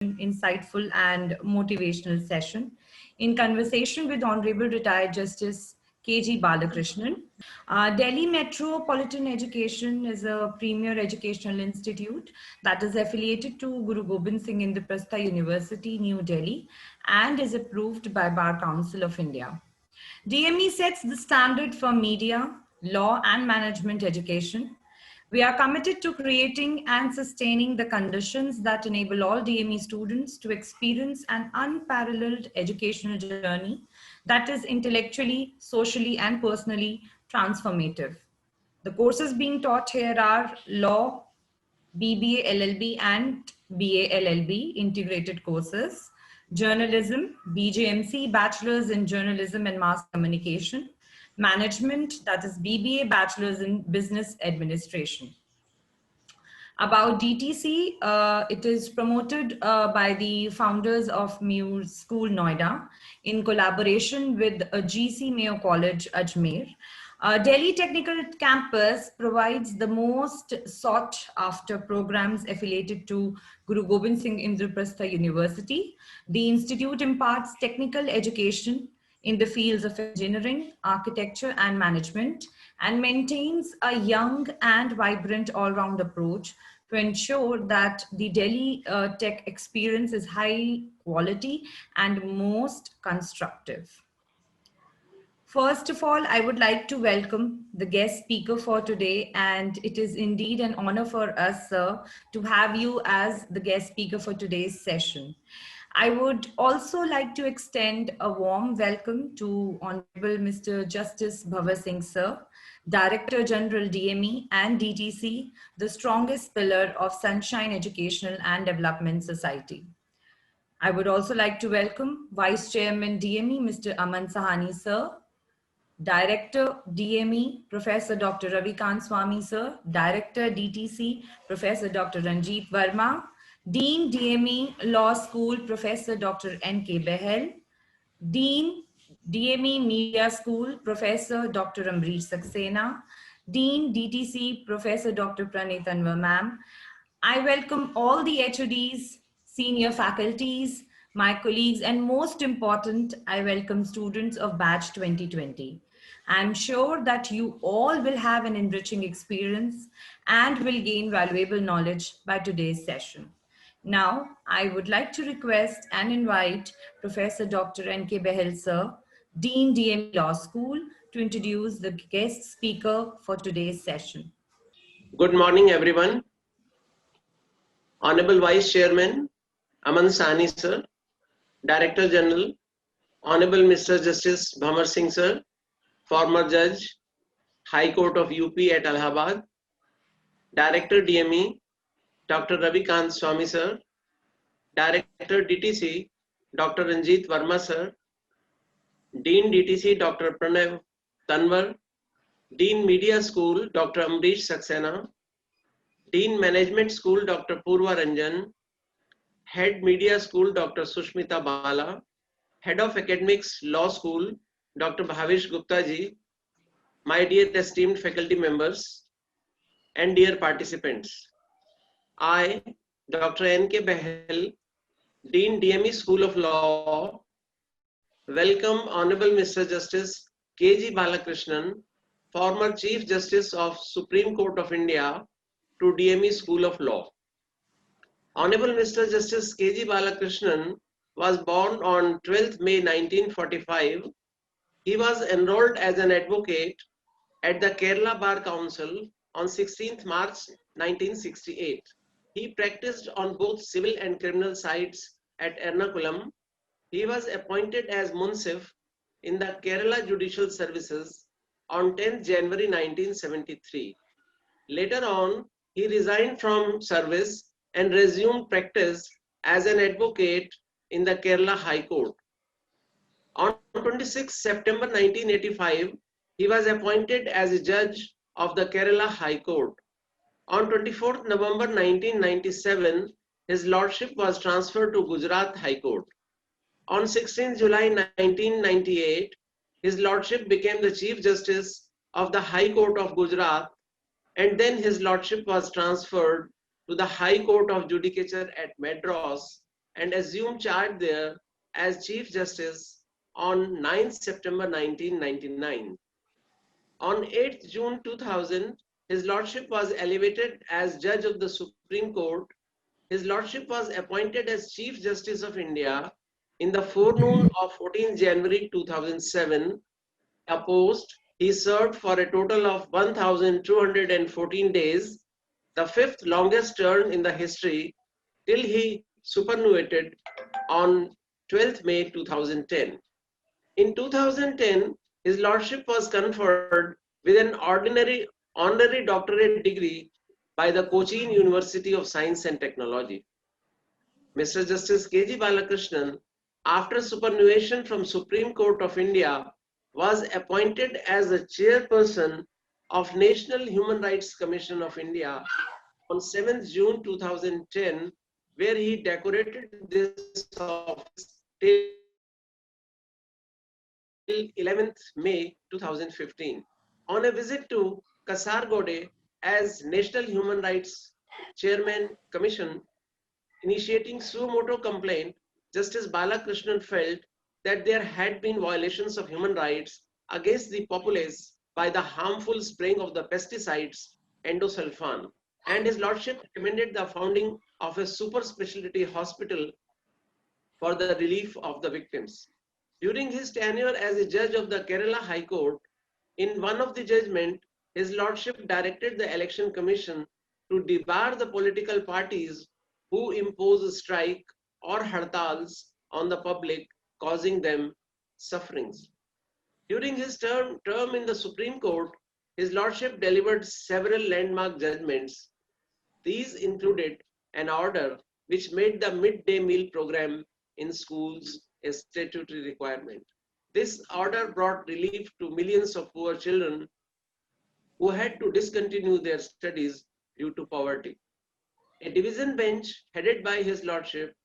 insightful and motivational session in conversation with Honorable Retired Justice KG Balakrishnan. Delhi Metropolitan Education is a premier educational institute that is affiliated to Guru Gobind Singh Indraprastha University, New Delhi, and is approved by Bar Council of India. DME sets the standard for media, law, and management education. We are committed to creating and sustaining the conditions that enable all DME students to experience an unparalleled educational journey that is intellectually, socially, and personally transformative. The courses being taught here are law, BBA LLB, and BA LLB integrated courses, journalism, BJMC, Bachelor's in Journalism and Mass Communication, management, that is BBA, Bachelor's in Business Administration. About DTC, it is promoted by the founders of Muse School Noida in collaboration with GC Mayo College Ajmer. Delhi Technical Campus provides the most sought after programs affiliated to Guru Gobind Singh Indraprastha University. The institute imparts technical education in the fields of engineering, architecture, and management, and maintains a young and vibrant all-round approach to ensure that the Delhi tech experience is high quality and most constructive. First of all, I would like to welcome the guest speaker for today, and it is indeed an honor for us, sir, to have you as the guest speaker for today's session. I would also like to extend a warm welcome to Honorable Mr. Justice Bhavar Singh, sir, Director General DME and DTC, the strongest pillar of Sunshine Educational and Development Society. I would also like to welcome Vice Chairman DME, Mr. Aman Sahani, sir, Director DME, Professor Dr. Ravikant Swami, sir, Director DTC, Professor Dr. Ranjit Verma, Dean DME Law School, Professor Dr. N.K. Behel, Dean DME Media School, Professor Dr. Amrish Saxena, Dean DTC, Professor Dr. Pranit Anwar ma'am. I welcome all the HODs, senior faculties, my colleagues, and most important, I welcome students of Batch 2020. I'm sure that you all will have an enriching experience and will gain valuable knowledge by today's session. Now, I would like to request and invite Professor Dr. N.K. Behel, sir, Dean DME Law School, to introduce the guest speaker for today's session. Good morning, everyone. Honorable Vice Chairman, Aman Sahni, sir, Director General, Honorable Mr. Justice Bhavar Singh, sir, former Judge, High Court of UP at Allahabad, Director DME, Dr. Ravikant Swami, sir, Director DTC, Dr. Ranjit Verma, sir, Dean DTC, Dr. Pranav Tanwar, Dean Media School, Dr. Amrish Saxena, Dean Management School, Dr. Purva Ranjan, Head Media School, Dr. Sushmita Bala, Head of Academics Law School, Dr. Bhavish Gupta ji, my dear esteemed faculty members, and dear participants. I, Dr. N.K. Behel, Dean DME School of Law, welcome Honorable Mr. Justice KG Balakrishnan, former Chief Justice of Supreme Court of India, to DME School of Law. Honorable Mr. Justice KG Balakrishnan was born on 12th May 1945. He was enrolled as an advocate at the Kerala Bar Council on 16th March 1968. He practiced on both civil and criminal sides at Ernakulam. He was appointed as Munsif in the Kerala Judicial Services on 10th January 1973. Later on, he resigned from service and resumed practice as an advocate in the Kerala High Court. On 26 September 1985, he was appointed as a judge of the Kerala High Court. On 24 November 1997, his lordship was transferred to Gujarat High Court. On 16 July 1998, his lordship became the Chief Justice of the High Court of Gujarat, and then his lordship was transferred to the High Court of Judicature at Madras and assumed charge there as Chief Justice on 9th September 1999. On 8th June 2000, His Lordship was elevated as Judge of the Supreme Court. His Lordship was appointed as Chief Justice of India in the forenoon of 14 January 2007. A post he served for a total of 1,214 days, the fifth longest term in the history, till he superannuated on 12th May 2010. In 2010, His Lordship was conferred with an honorary doctorate degree by the Cochin University of Science and Technology. Mr. Justice K.G. Balakrishnan, after superannuation from Supreme Court of India, was appointed as the chairperson of National Human Rights Commission of India on 7th June 2010, where he decorated this office till 11th May 2015. On a visit to Kasargode as National Human Rights Chairman Commission, initiating suo motu complaint, Justice Balakrishnan felt that there had been violations of human rights against the populace by the harmful spraying of the pesticides endosulfan, and His Lordship recommended the founding of a super specialty hospital for the relief of the victims. During his tenure as a judge of the Kerala High Court, in one of the judgment, His Lordship directed the Election Commission to debar the political parties who impose strike or hartals on the public, causing them sufferings. During his term in the Supreme Court, His Lordship delivered several landmark judgments. These included an order which made the midday meal program in schools a statutory requirement. This order brought relief to millions of poor children who had to discontinue their studies due to poverty. A division bench headed by His Lordship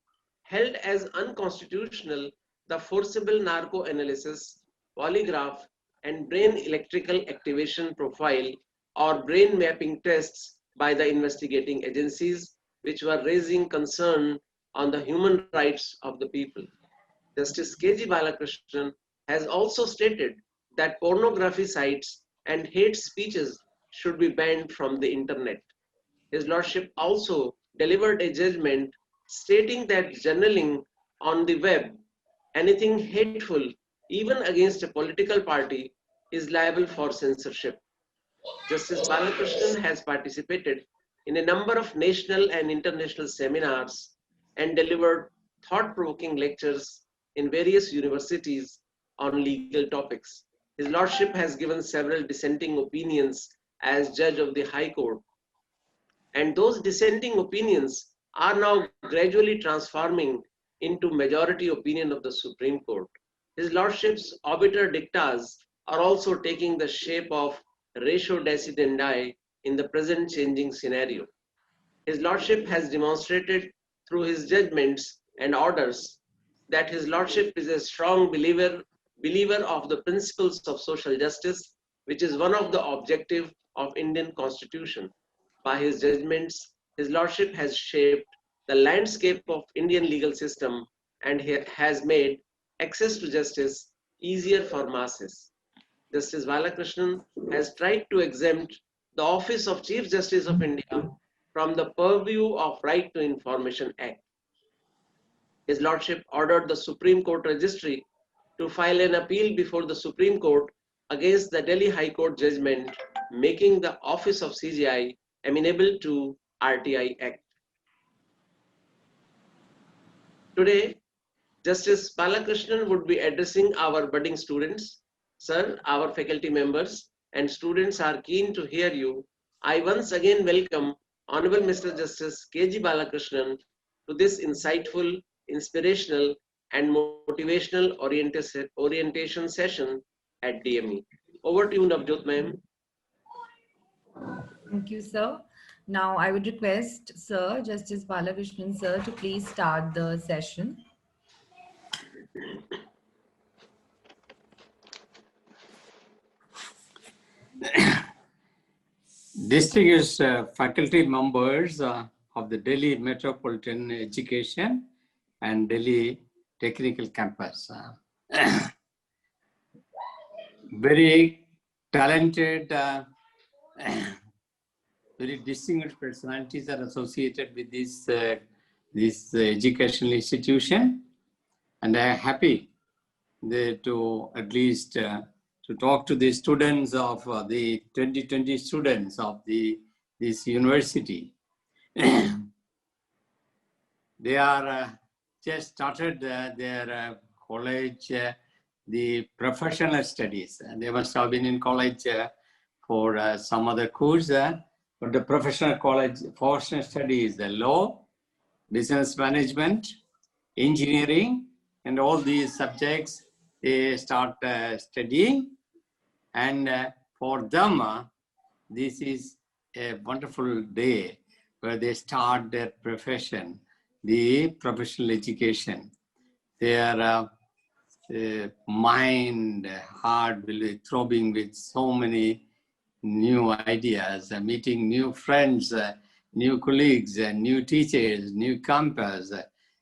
held as unconstitutional the forcible narco analysis, polygraph, and brain electrical activation profile or brain mapping tests by the investigating agencies, which were raising concern on the human rights of the people. Justice K.G. Balakrishnan has also stated that pornography sites and hate speeches should be banned from the internet. His Lordship also delivered a judgment stating that journaling on the web, anything hateful, even against a political party, is liable for censorship. Justice Balakrishnan has participated in a number of national and international seminars and delivered thought-provoking lectures in various universities on legal topics. His Lordship has given several dissenting opinions as judge of the High Court, and those dissenting opinions are now gradually transforming into majority opinion of the Supreme Court. His Lordship's obiter dictas are also taking the shape of ratio decidendi in the present changing scenario. His Lordship has demonstrated through his judgments and orders that His Lordship is a strong believer of the principles of social justice, which is one of the objectives of Indian Constitution. By his judgments, His Lordship has shaped the landscape of Indian legal system and has made access to justice easier for masses. Justice Balakrishnan has tried to exempt the office of Chief Justice of India from the purview of Right to Information Act. His Lordship ordered the Supreme Court Registry to file an appeal before the Supreme Court against the Delhi High Court judgment, making the office of CJI amenable to RTI Act. Today, Justice Balakrishnan would be addressing our budding students. Sir, our faculty members and students are keen to hear you. I once again welcome Honorable Mr. Justice K.G. Balakrishnan to this insightful, inspirational, and motivational orientation session at DME. Over to you, Navjot ma'am. Thank you, sir. Now I would request Sir Justice Balakrishnan sir to please start the session. Distinguished faculty members of the Delhi Metropolitan Education and Delhi Technical Campus. Very talented, very distinguished personalities are associated with this educational institution, and I am happy to at least to talk to the students of the 2020 students of this university. They are just started their college, the professional studies. They must have been in college for some other course, but the professional studies, the law, business management, engineering, and all these subjects they start studying. And for them, this is a wonderful day where they start their profession, the professional education. Their mind, heart will be throbbing with so many new ideas, meeting new friends, new colleagues, new teachers, new campus.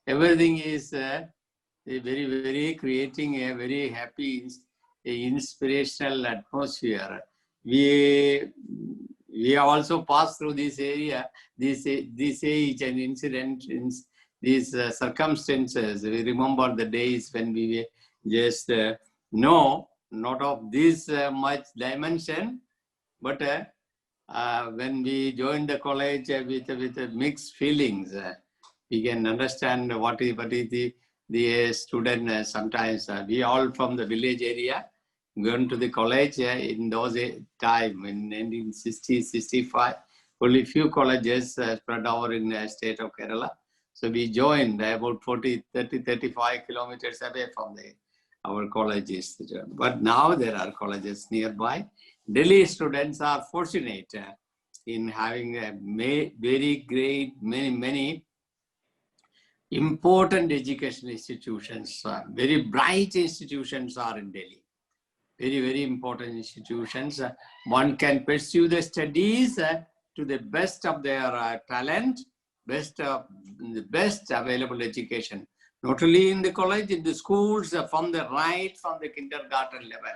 Everything is very, very creating a very happy, inspirational atmosphere. We have also passed through this area, this age and incident, these circumstances. We remember the days when we just know not of this much dimension, but when we join the college with mixed feelings, we can understand what is the student. Sometimes we all from the village area going to the college in those time in 1960, 65. Only few colleges spread over in the state of Kerala. So we joined about 30, 35 kilometers away from our colleges. But now there are colleges nearby. Delhi students are fortunate in having a very great, many important educational institutions. Very bright institutions are in Delhi. Very, very important institutions. One can pursue the studies to the best of their talent, the best available education. Not only in the college, in the schools, from the kindergarten level.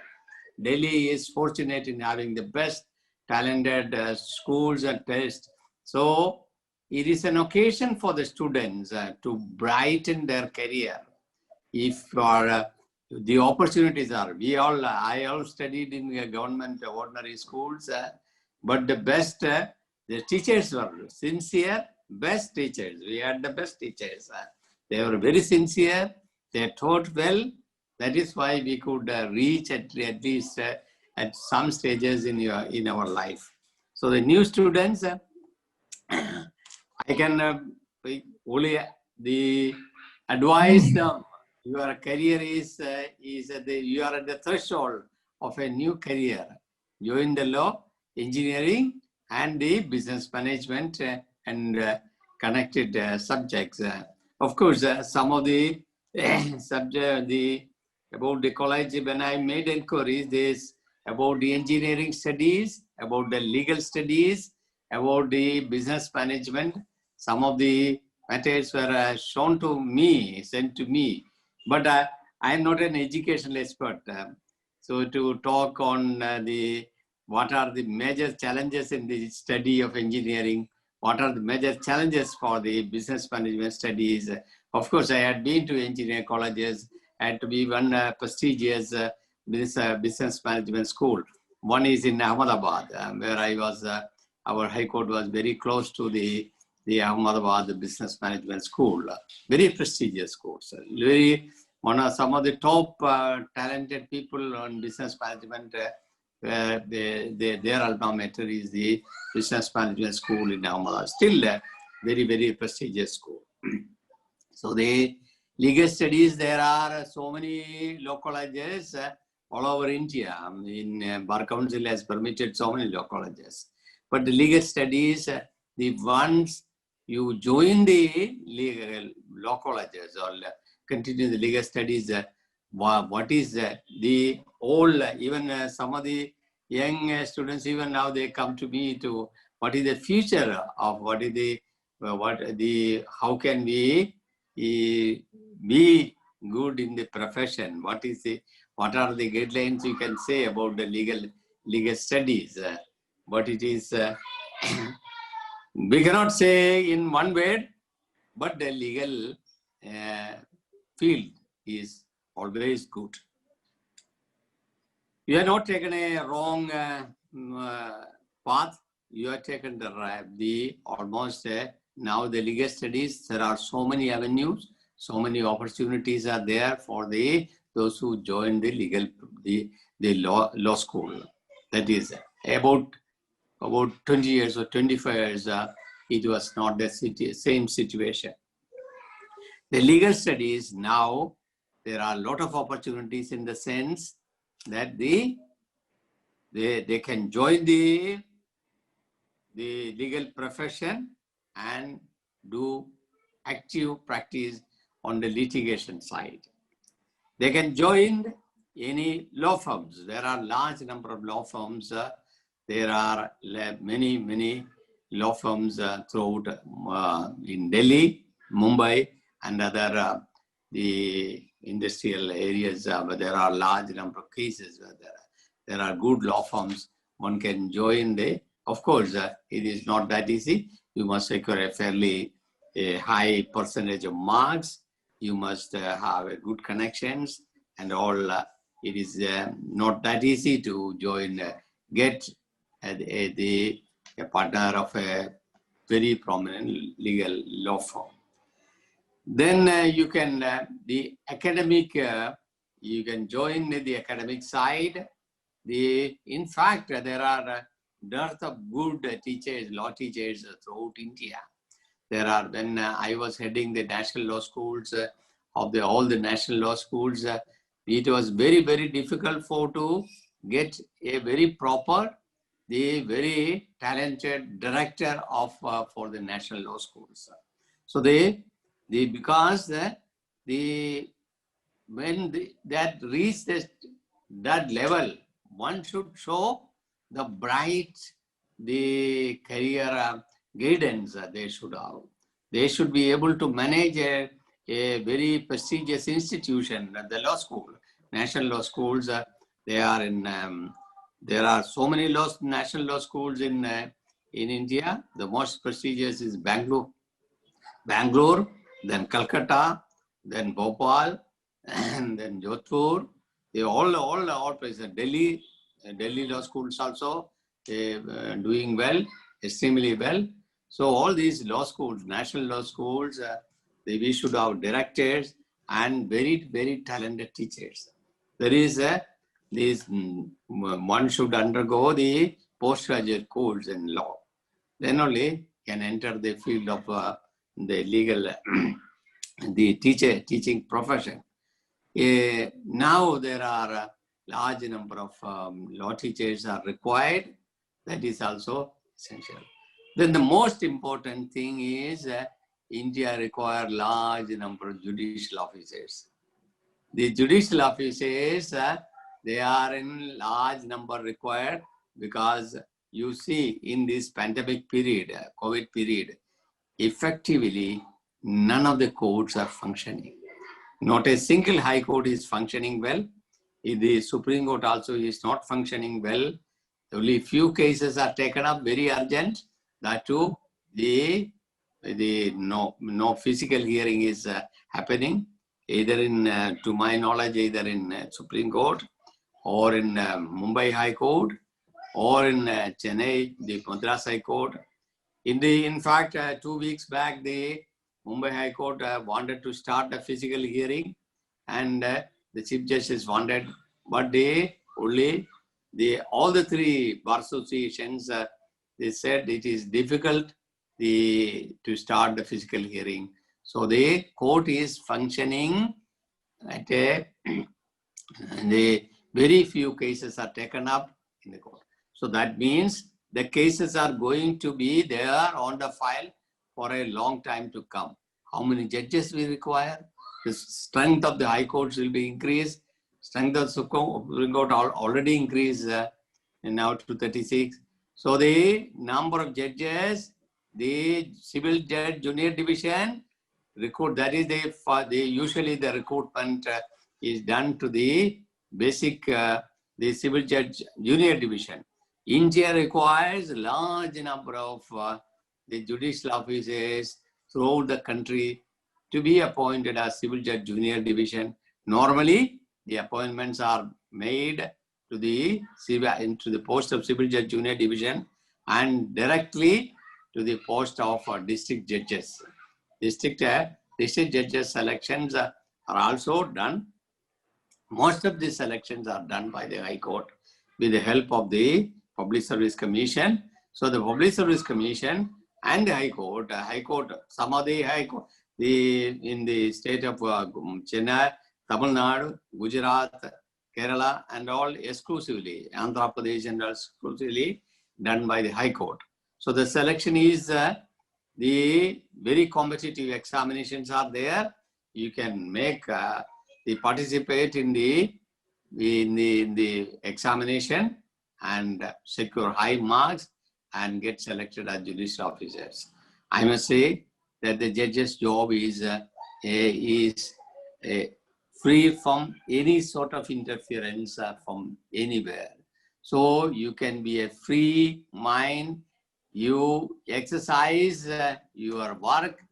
Delhi is fortunate in having the best talented schools and tests. So it is an occasion for the students to brighten their career. If the opportunities are, I all studied in government ordinary schools, but the best, the teachers were sincere, best teachers. We had the best teachers. They were very sincere. They taught well. That is why we could reach at least at some stages in our life. So the new students, I can only advise them. Your career you are at the threshold of a new career. Join the law, engineering, and the business management and connected subjects. Of course, some of the subject about the college, when I made inquiries, there's about the engineering studies, about the legal studies, about the business management. Some of the matters were shown to me, sent to me, but I am not an educational expert. So to talk on what are the major challenges in the study of engineering, what are the major challenges for the business management studies. Of course, I had been to engineering colleges, had to be one prestigious business management school. One is in Ahmedabad, where I was, our High Court was very close to the Ahmedabad Business Management School. Very prestigious school. Some of the top talented people on business management, their alma mater is the Business Management School in Ahmedabad. Still a very, very prestigious school. So the legal studies, there are so many law colleges all over India. In Bar Council has permitted so many law colleges. But the legal studies, the ones you join the legal law colleges or continue the legal studies, what is the old, even some of the young students, even now they come to me to what is the future of how can we be good in the profession. What are the guidelines you can say about the legal studies? But it is, we cannot say in one word, but the legal field is always good. You have not taken a wrong path. You have taken the almost now the legal studies. There are so many avenues, so many opportunities are there for those who join the law school. That is about 20 years or 25 years. It was not the same situation. The legal studies now, there are a lot of opportunities in the sense that they can join the legal profession and do active practice on the litigation side. They can join any law firms. There are large number of law firms. There are many law firms throughout in Delhi, Mumbai, and other the industrial areas where there are large number of cases where there are good law firms. One can join of course, it is not that easy. You must secure a fairly high percentage of marks. You must have a good connections and all. It is not that easy to join, get a partner of a very prominent legal law firm. Then you can, the academic, you can join the academic side. In fact, there are dearth of good teachers, law teachers throughout India. There are, when I was heading the national law schools, all the national law schools, it was very, very difficult to get a very proper, very talented director for the national law schools. So because when that reached that level, one should show the bright, the career guidance they should have. They should be able to manage a very prestigious institution, the law school, national law schools. They are in. There are so many national law schools in India. The most prestigious is Bangalore, then Calcutta, then Bhopal, and then Jodhpur. They all places. Delhi law schools also doing well, extremely well. So all these law schools, national law schools, we should have directors and very, very talented teachers. There is one should undergo the postgraduate course in law. Then only can enter the field of the legal, the teaching profession. Now there are a large number of law teachers are required. That is also essential. Then the most important thing is India requires large number of judicial officers. The judicial officers, they are in large number required because you see in this pandemic period, COVID period, effectively none of the courts are functioning. Not a single high court is functioning well. The Supreme Court also is not functioning well. Only few cases are taken up, very urgent. That too, no physical hearing is happening, either in, to my knowledge, either in Supreme Court or in Mumbai High Court or in Chennai, the Madras High Court. In fact, 2 weeks back, the Mumbai High Court wanted to start a physical hearing, and the Chief Justice wanted, but all the three bar associations, they said it is difficult to start the physical hearing. So the court is functioning at the very few cases are taken up in the court. So that means the cases are going to be there on the file for a long time to come. How many judges we require? The strength of the high courts will be increased. Strength of Supreme Court already increased now to 36. So the number of judges, the civil judge junior division, recruit. That is usually the recruitment is done to the basic, the civil judge junior division. India requires a large number of the judicial officers throughout the country to be appointed as civil judge junior division. Normally, the appointments are made to the post of civil judge junior division and directly to the post of district judges. District judges selections are also done. Most of these selections are done by the High Court with the help of the Public Service Commission. So the Public Service Commission and the High Court, some of the High Court, in the state of Chennai, Tamil Nadu, Gujarat, Kerala, and all exclusively, Andhra Pradesh and all exclusively done by the High Court. So the selection is the very competitive examinations are there. You can make participate in the examination and secure high marks and get selected as judicial officers. I must say that the judge's job is free from any sort of interference from anywhere. So you can be a free mind. You exercise your work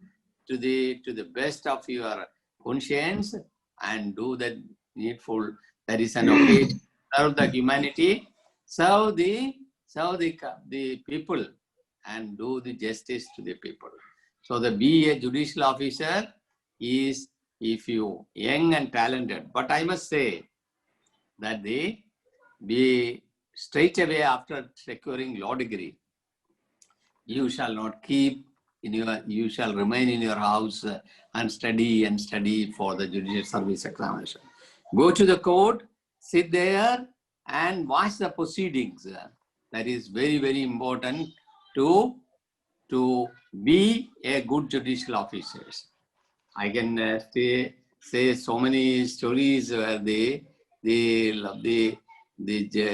to the best of your conscience and do the needful. That is an occasion. Serve the humanity, serve the people, and do the justice to the people. So the be a judicial officer is if you young and talented. But I must say that be straight away after securing law degree, you shall not keep you shall remain in your house and study for the judicial service examination. Go to the court, sit there and watch the proceedings. That is very, very important to be a good judicial officer. I can say so many stories where the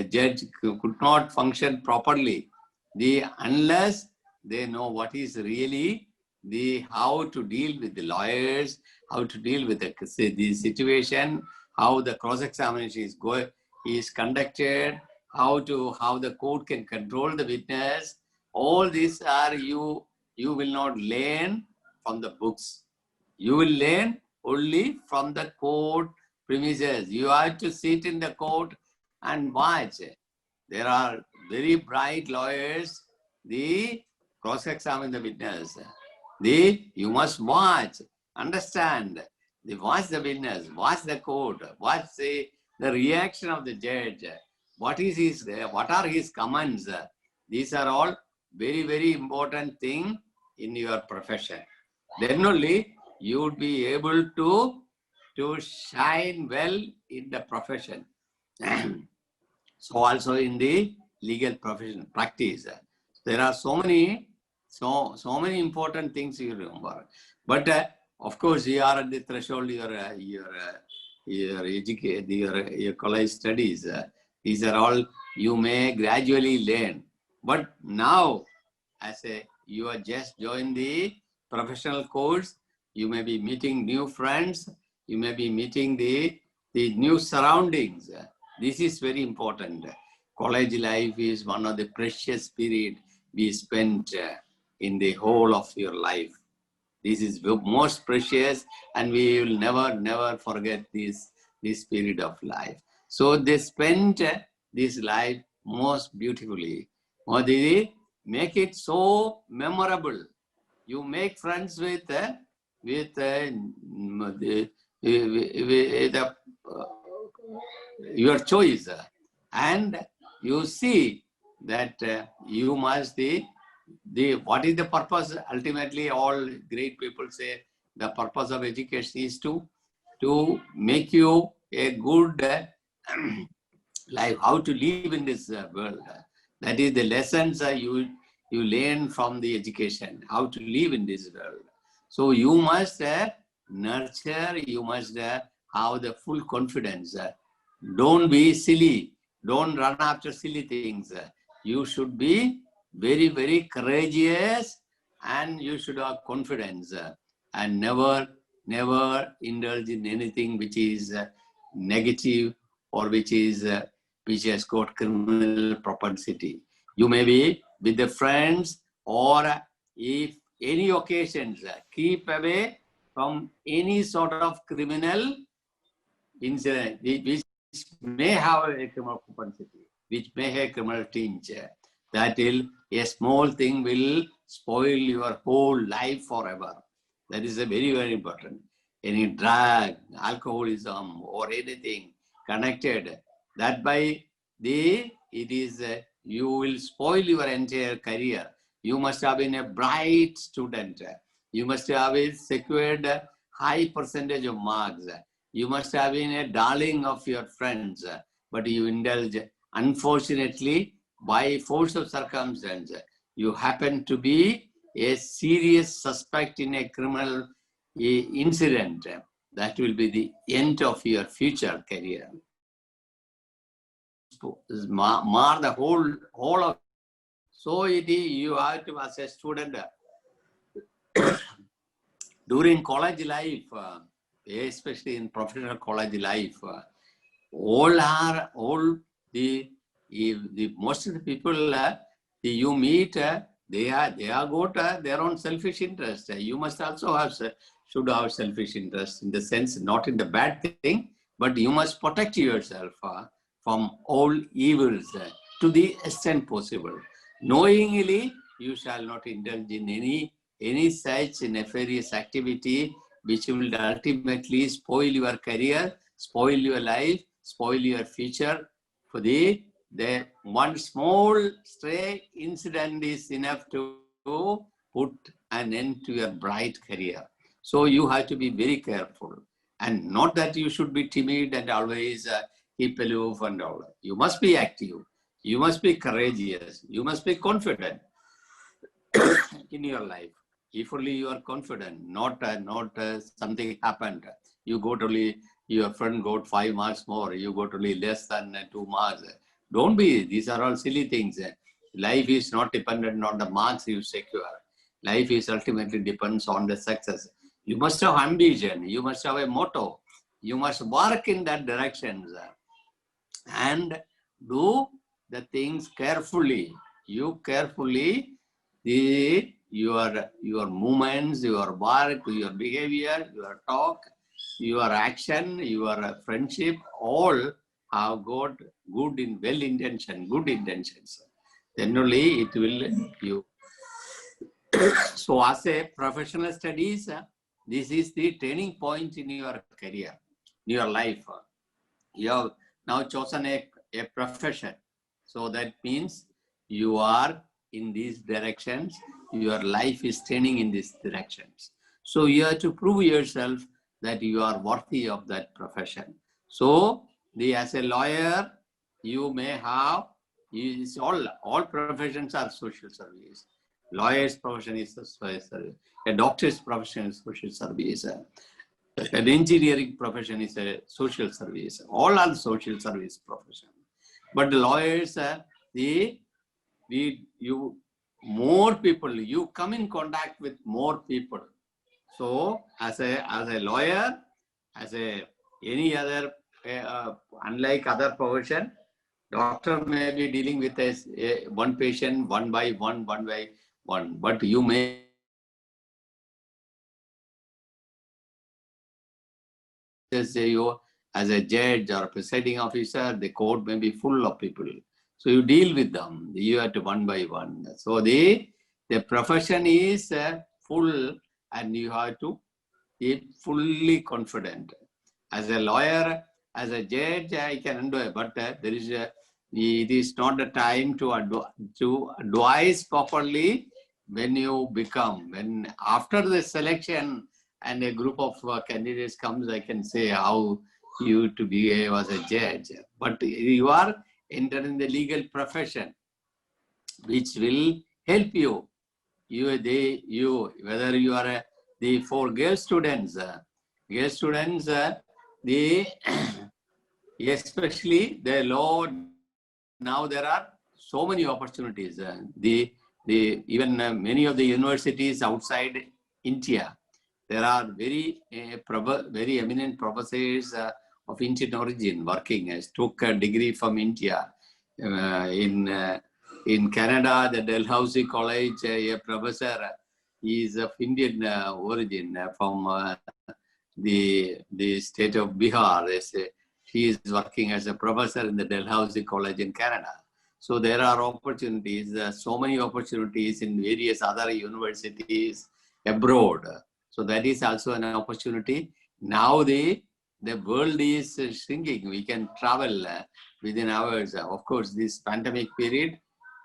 judge could not function properly unless they know what is really how to deal with the lawyers, how to deal with the situation, how the cross-examination is conducted, how the court can control the witness. All these are you will not learn from the books. You will learn only from the court premises. You have to sit in the court and watch. There are very bright lawyers. They cross-examine the witness. You must watch, understand. They watch the witness, watch the court, watch the reaction of the judge. What are his comments? These are all very, very important thing in your profession. Then only you would be able to shine well in the profession. So also in the legal profession practice, there are so many important things you remember. But of course, you are at the threshold. Your college studies. These are all you may gradually learn. But now, you are just joined the professional course, you may be meeting new friends. You may be meeting the new surroundings. This is very important. College life is one of the precious period we spent in the whole of your life. This is the most precious, and we will never forget this period of life. So they spent this life most beautifully. They make it so memorable. You make friends with your choice, and you see that you must what is the purpose? Ultimately, all great people say the purpose of education is to make you a good life, how to live in this world. That is the lessons you learn from the education, how to live in this world. So you must nurture, you must have the full confidence. Don't be silly. Don't run after silly things. You should be very, very courageous, and you should have confidence. and never indulge in anything which is negative or which has got criminal propensity. You may be with the friends, or if any occasions, keep away from any sort of criminal incident which may have a criminal propensity, which may have criminal tinge. That will, a small thing will spoil your whole life forever. That is a very, very important. Any drug, alcoholism, or anything connected, that by you will spoil your entire career. You must have been a bright student. You must have secured a high percentage of marks. You must have been a darling of your friends, but you indulge, unfortunately, by force of circumstance, you happen to be a serious suspect in a criminal incident. That will be the end of your future career. Mar the whole of. So you have to, as a student, during college life, especially in professional college life, most of the people you meet, they are got their own selfish interest. You must also should have selfish interest, in the sense, not in the bad thing, but you must protect yourself from all evils to the extent possible. Knowingly, you shall not indulge in any such nefarious activity which will ultimately spoil your career, spoil your life, spoil your future. For the one small stray incident is enough to put an end to your bright career. So you have to be very careful, and not that you should be timid and always keep aloof and all. You must be active. You must be courageous. You must be confident in your life. If only you are confident, not something happened. You got only, your friend got 5 marks more, you got only less than 2 marks. Don't be, these are all silly things. Life is not dependent on the marks you secure. Life is ultimately depends on the success. You must have ambition, you must have a motto, you must work in that direction and do the things carefully. You carefully, your movements, your work, your behavior, your talk, your action, your friendship, all have got good intentions. Then only it will you. So as a professional studies, this is the turning point in your career, in your life. You have now chosen a profession. So that means you are in these directions, your life is turning in these directions. So you have to prove yourself that you are worthy of that profession. So as a lawyer, you may have, all professions are social service. Lawyer's profession is social service. A doctor's profession is social service. An engineering profession is a social service. All are social service profession. But the lawyers, more people, you come in contact with more people. So as a lawyer, any other, unlike other profession, doctor may be dealing with one patient one by one, but you may say you as a judge or presiding officer, the court may be full of people. So you deal with them, you have to one by one. So the profession is full, and you have to be fully confident. As a lawyer, as a judge, I can do it, but it is not the time to advise properly when after the selection and a group of candidates comes, I can say how you to behave as a judge. But you are entering the legal profession, which will help you. Whether you are for girl students, especially the law, now there are so many opportunities. Even many of the universities outside India, there are very eminent professors of Indian origin working as took a degree from India. In Canada, the Dalhousie College, a professor is of Indian origin from the state of Bihar. He is working as a professor in the Dalhousie College in Canada. So there are opportunities, so many opportunities in various other universities abroad. So that is also an opportunity. Now the world is shrinking. We can travel within hours. Of course, this pandemic period,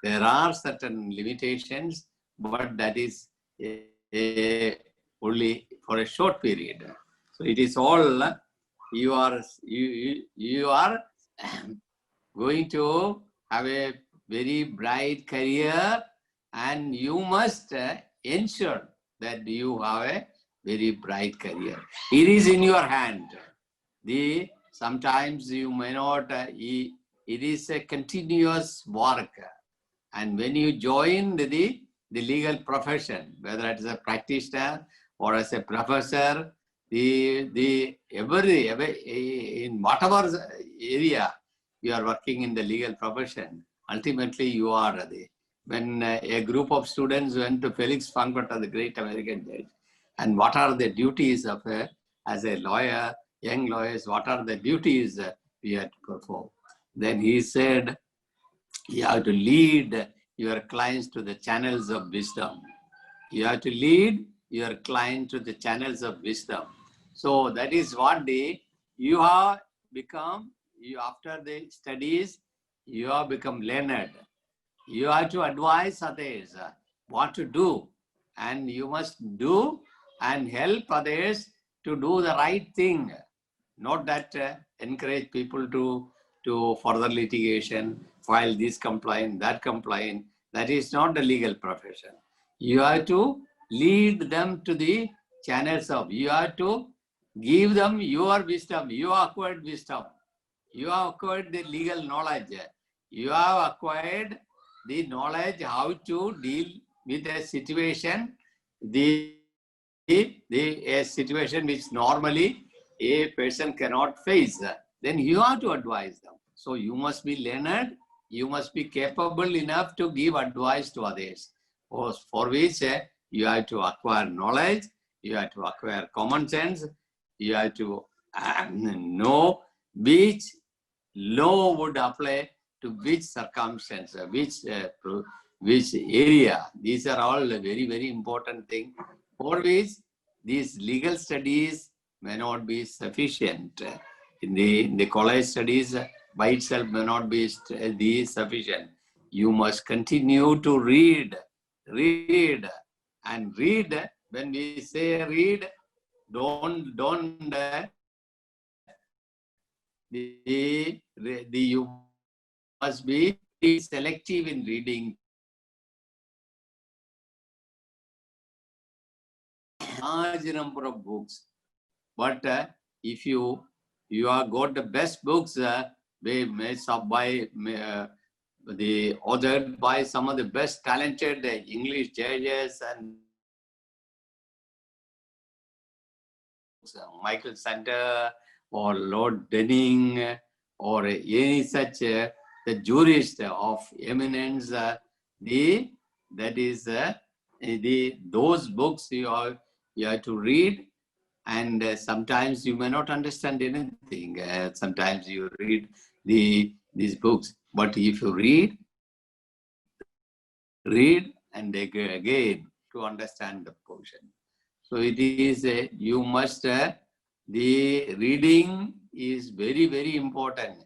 there are certain limitations, but that is only for a short period. So it is all you are going to have a very bright career, and you must ensure that you have a very bright career. It is in your hand. Sometimes you may not, it is a continuous work. And when you join the legal profession, whether it is a practitioner or as a professor, in whatever area you are working in the legal profession, ultimately you are when a group of students went to Felix Frankfurter, the great American judge, and what are the duties of as a lawyer, young lawyers, what are the duties we have to perform? Then he said, you have to lead your clients to the channels of wisdom. You have to lead your client to the channels of wisdom. So that is what you have become. After the studies, you have become learned. You have to advise others what to do, and you must do and help others to do the right thing. Not that encourage people to further litigation, file this complaint, that complaint. That is not the legal profession. You have to lead them to the channels of, you have to give them your wisdom. You acquired wisdom. You have acquired the legal knowledge. You have acquired the knowledge how to deal with a situation, a situation which normally a person cannot face. Then you have to advise them. So you must be learned. You must be capable enough to give advice to others, for which you have to acquire knowledge. You have to acquire common sense. You have to know which law would apply to which circumstance, which area. These are all very, very important things, for which these legal studies may not be sufficient. In the college studies by itself may not be sufficient. You must continue to read. And read, when we say read, you must be selective in reading. Large number of books, but if you have got the best books, they made up by the authored by some of the best talented English judges and Michael Sandler or Lord Denning or any such the jurist of eminence. Those books you have to read, and sometimes you may not understand anything. Sometimes you read these books, but if you read and again to understand the portion. So it is you must the reading is very, very important.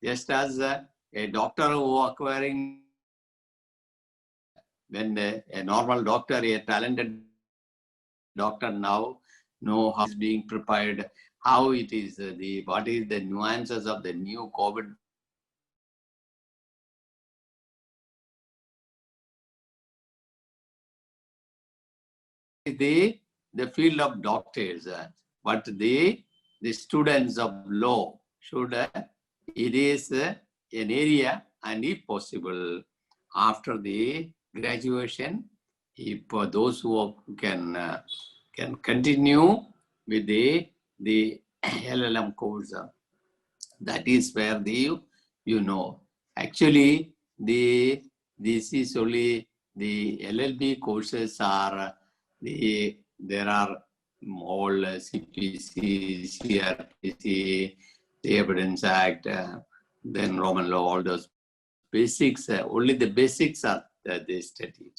Just as a doctor who acquiring, when a normal doctor, a talented doctor now know how it's being prepared, how it is what is the nuances of the new COVID. The field of doctors, but the students of law should, it is an area, and if possible, after the graduation, if those who can can continue with the LLM course. That is where actually this is only the LLB courses are there are all CPC, CRPC, the Evidence Act, then Roman law, all those basics, only the basics are they studied.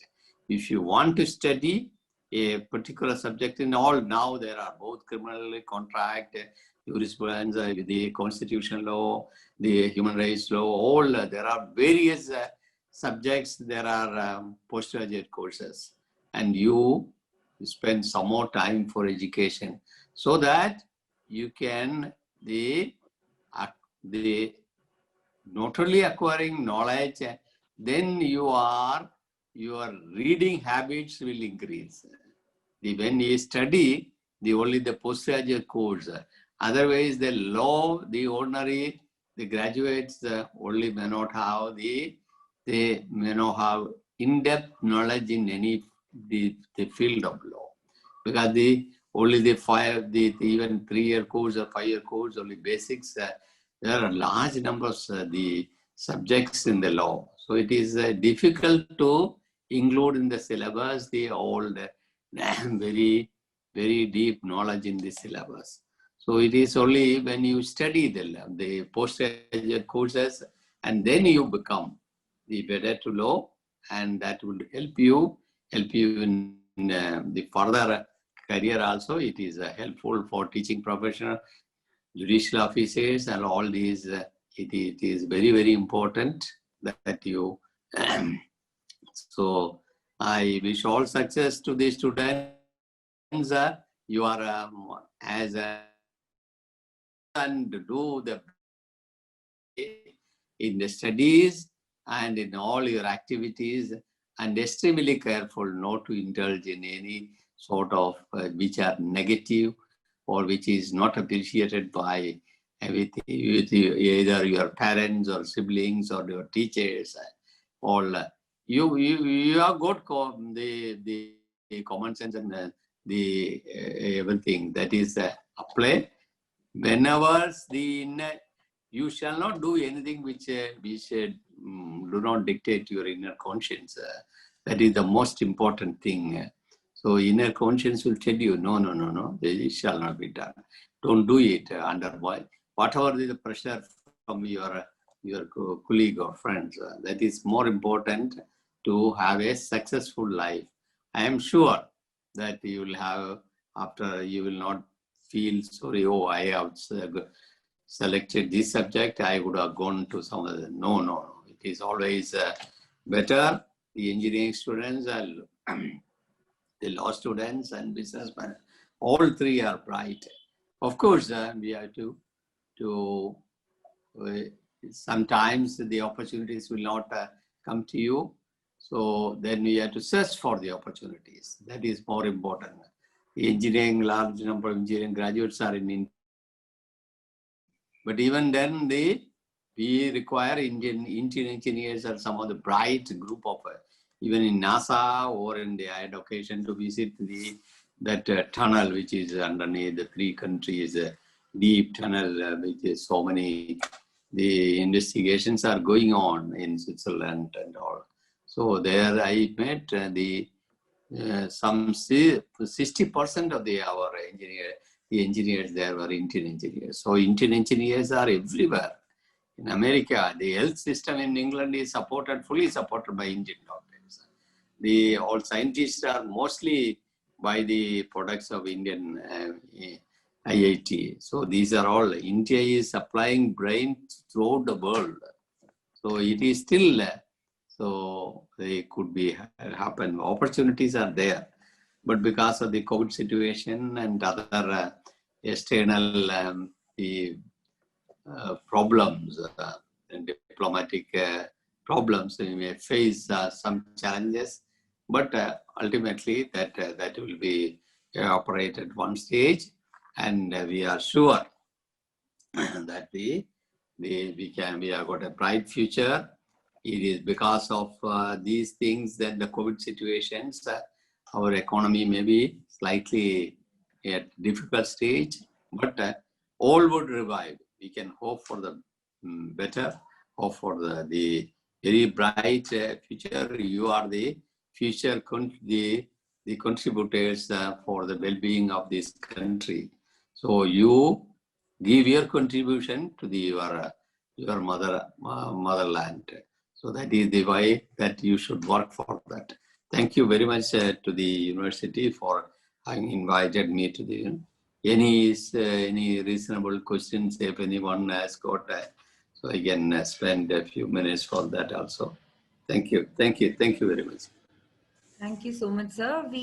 If you want to study a particular subject in all, now there are both criminal, contract, jurisprudence, the constitutional law, the human rights law, all there are various subjects, there are postgraduate courses, and you spend some more time for education so that you can not only acquiring knowledge, then your reading habits will increase. When you study only the postgraduate course, otherwise the law, the ordinary, the graduates only may not have they may not have in-depth knowledge in any the field of law, because only the even 3-year course or 5-year course, only basics. There are large numbers the subjects in the law, so it is difficult to include in the syllabus the old very deep knowledge in the syllabus. So it is only when you study the postgraduate courses, and then you become the better to law, and that will help you in the further career also. It is helpful for teaching professional, judicial officers, and all these. It is very important that you. So I wish all success to the students. You are as a and do the in the studies and in all your activities, and extremely careful not to indulge in any sort of which are negative or which is not appreciated by either your parents or siblings or your teachers. All you have got the common sense and the everything that is apply. Whenever you shall not do anything which do not dictate your inner conscience. That is the most important thing. So inner conscience will tell you, no, it shall not be done. Don't do it under whatever is the pressure from your colleague or friends. That is more important to have a successful life. I am sure that you will have, after you will not feel sorry, oh, I have selected this subject, I would have gone to some other. No. It is always better. The engineering students, the law students and businessmen, all three are bright. Of course, we have to sometimes the opportunities will not come to you. So then we have to search for the opportunities. That is more important. The engineering, large number of engineering graduates are in India. But even then, we require Indian engineers or some of the bright group of, even in NASA, or in the I had occasion to visit that tunnel which is underneath the 3 countries, deep tunnel, which is so many, the investigations are going on in Switzerland and all. So there I met some 60% of our engineers there were Indian engineers. So Indian engineers are everywhere. In America, the health system in England is fully supported by Indian doctors. All scientists are mostly by the products of Indian IIT. So these are all, India is supplying brains throughout the world. So it is still, so they could be happen. Opportunities are there. But because of the COVID situation and other external problems and diplomatic problems, we may face some challenges. But ultimately, that will be operated at one stage, and we are sure that we have got a bright future. It is because of these things that the COVID situations, our economy may be slightly at difficult stage, but all would revive. We can hope for the better, hope for the very bright future. You are the future, the contributors for the well-being of this country. So you give your contribution to your motherland. So that is the way that you should work for that. Thank you very much to the university for having invited me to the any reasonable questions if anyone has got. So I can spend a few minutes for that also. Thank you very much. Thank you so much, sir. We